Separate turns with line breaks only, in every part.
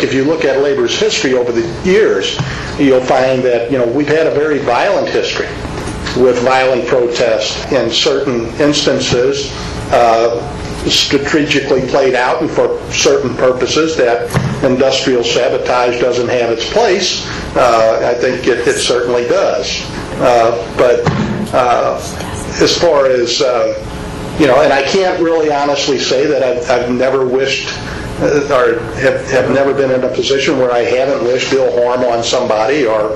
think if you look at labor's history over the years, you'll find that, we've had a very violent history with violent protest in certain instances, strategically played out and for certain purposes that industrial sabotage doesn't have its place. I think it certainly does. But as far as, and I can't really honestly say that I've never wished or have never been in a position where I haven't wished ill harm on somebody or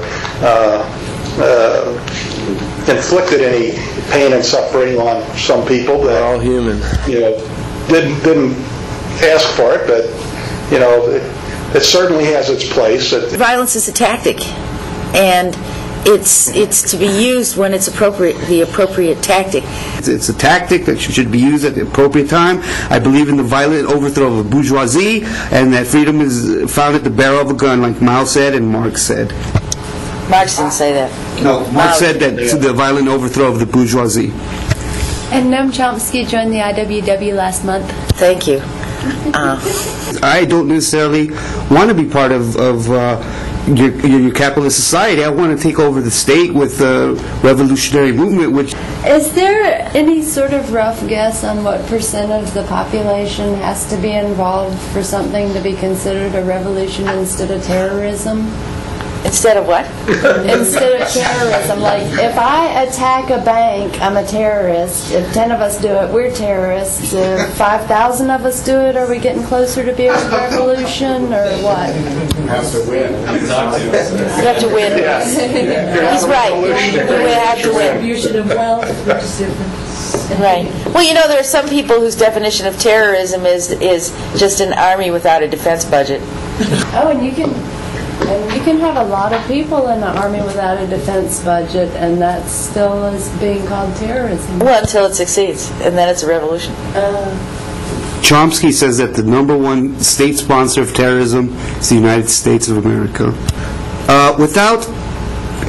inflicted any pain and suffering on some people that,
we're all human.
Didn't ask for it, but it certainly has its place.
Violence is a tactic, and it's to be used when it's appropriate, the appropriate tactic.
It's a tactic that should be used at the appropriate time. I believe in the violent overthrow of a bourgeoisie, and that freedom is found at the barrel of a gun, like Mao said and Marx said.
Marx didn't say that.
No, Marx said that to the violent overthrow of the bourgeoisie.
And Noam Chomsky joined the IWW last month.
Thank you.
I don't necessarily want to be part of your capitalist society. I want to take over the state with the revolutionary movement, which...
Is there any sort of rough guess on what percent of the population has to be involved for something to be considered a revolution instead of terrorism?
Instead of what?
Instead of terrorism. Like, if I attack a bank, I'm a terrorist. If 10 of us do it, we're terrorists. If 5,000 of us do it, are we getting closer to being a revolution, or what?
You have to win.
You have to win. He's right. You have to win.
Distribution of wealth, which is different.
Right. Well, there are some people whose definition of terrorism is just an army without a defense budget.
Oh, and you can have a lot of people in the army without a defense budget, and that still is being called terrorism.
Well, until it succeeds, and then it's a revolution.
Chomsky says that the #1 state sponsor of terrorism is the United States of America. Without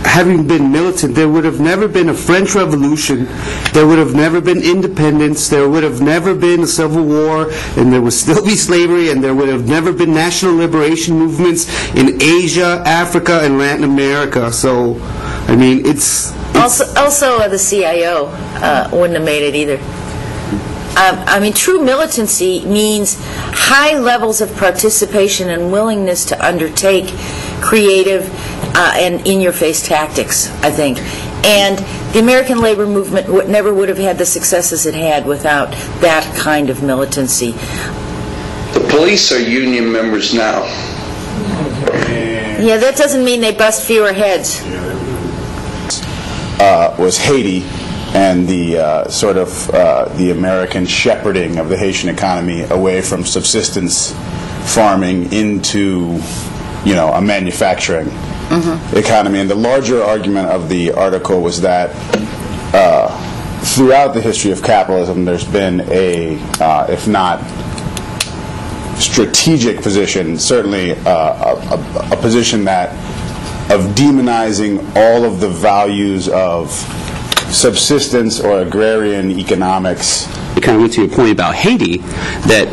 having been militant, there would have never been a French Revolution, there would have never been independence, there would have never been a civil war, and there would still be slavery, and there would have never been national liberation movements in Asia, Africa, and Latin America. So, I mean, it's
also the CIO wouldn't have made it either. I mean, true militancy means high levels of participation and willingness to undertake creative and in-your-face tactics, I think. And the American labor movement never would have had the successes it had without that kind of militancy.
The police are union members now.
Yeah, that doesn't mean they bust fewer heads.
Was Haiti and the sort of the American shepherding of the Haitian economy away from subsistence farming into, a manufacturing economy. And the larger argument of the article was that throughout the history of capitalism, there's been a, if not strategic position, certainly a position that of demonizing all of the values of subsistence or agrarian economics.
You kind of went to your point about Haiti, that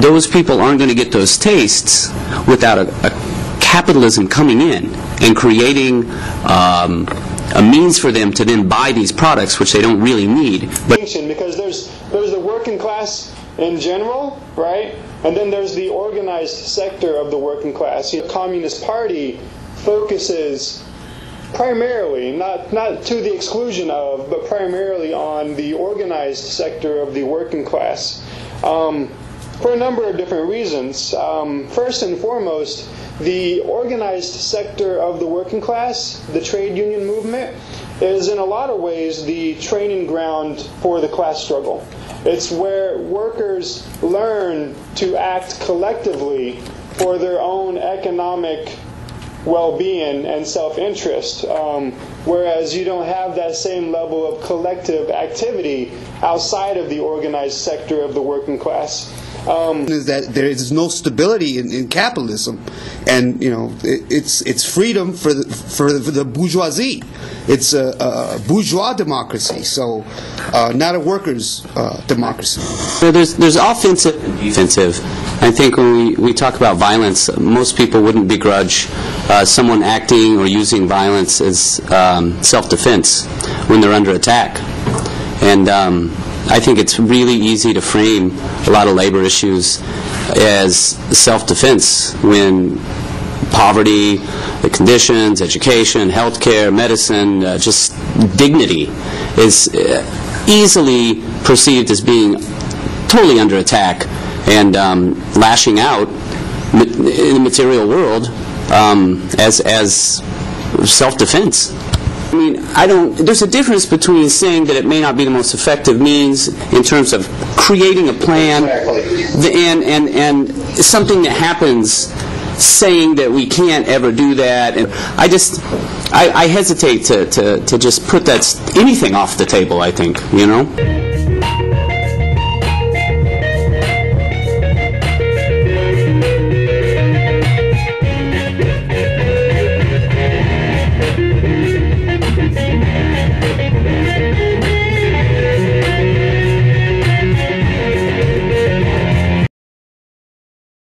those people aren't going to get those tastes without a capitalism coming in and creating a means for them to then buy these products, which they don't really need.
But because there's the working class in general, right? And then there's the organized sector of the working class. The Communist Party focuses primarily, not to the exclusion of, but primarily on the organized sector of the working class for a number of different reasons. First and foremost, the organized sector of the working class, the trade union movement, is in a lot of ways the training ground for the class struggle. It's where workers learn to act collectively for their own economic well-being and self-interest, whereas you don't have that same level of collective activity outside of the organized sector of the working class.
Is that there is no stability in capitalism, and it's freedom for the bourgeoisie. It's a bourgeois democracy, so not a workers' democracy.
So there's offensive and defensive. I think when we talk about violence, most people wouldn't begrudge someone acting or using violence as self-defense when they're under attack. And I think it's really easy to frame a lot of labor issues as self-defense when poverty, the conditions, education, healthcare, medicine, just dignity is easily perceived as being totally under attack and lashing out in the material world as self-defense. I mean, there's a difference between saying that it may not be the most effective means in terms of creating a plan and something that happens saying that we can't ever do that. And I hesitate to just put anything off the table, I think,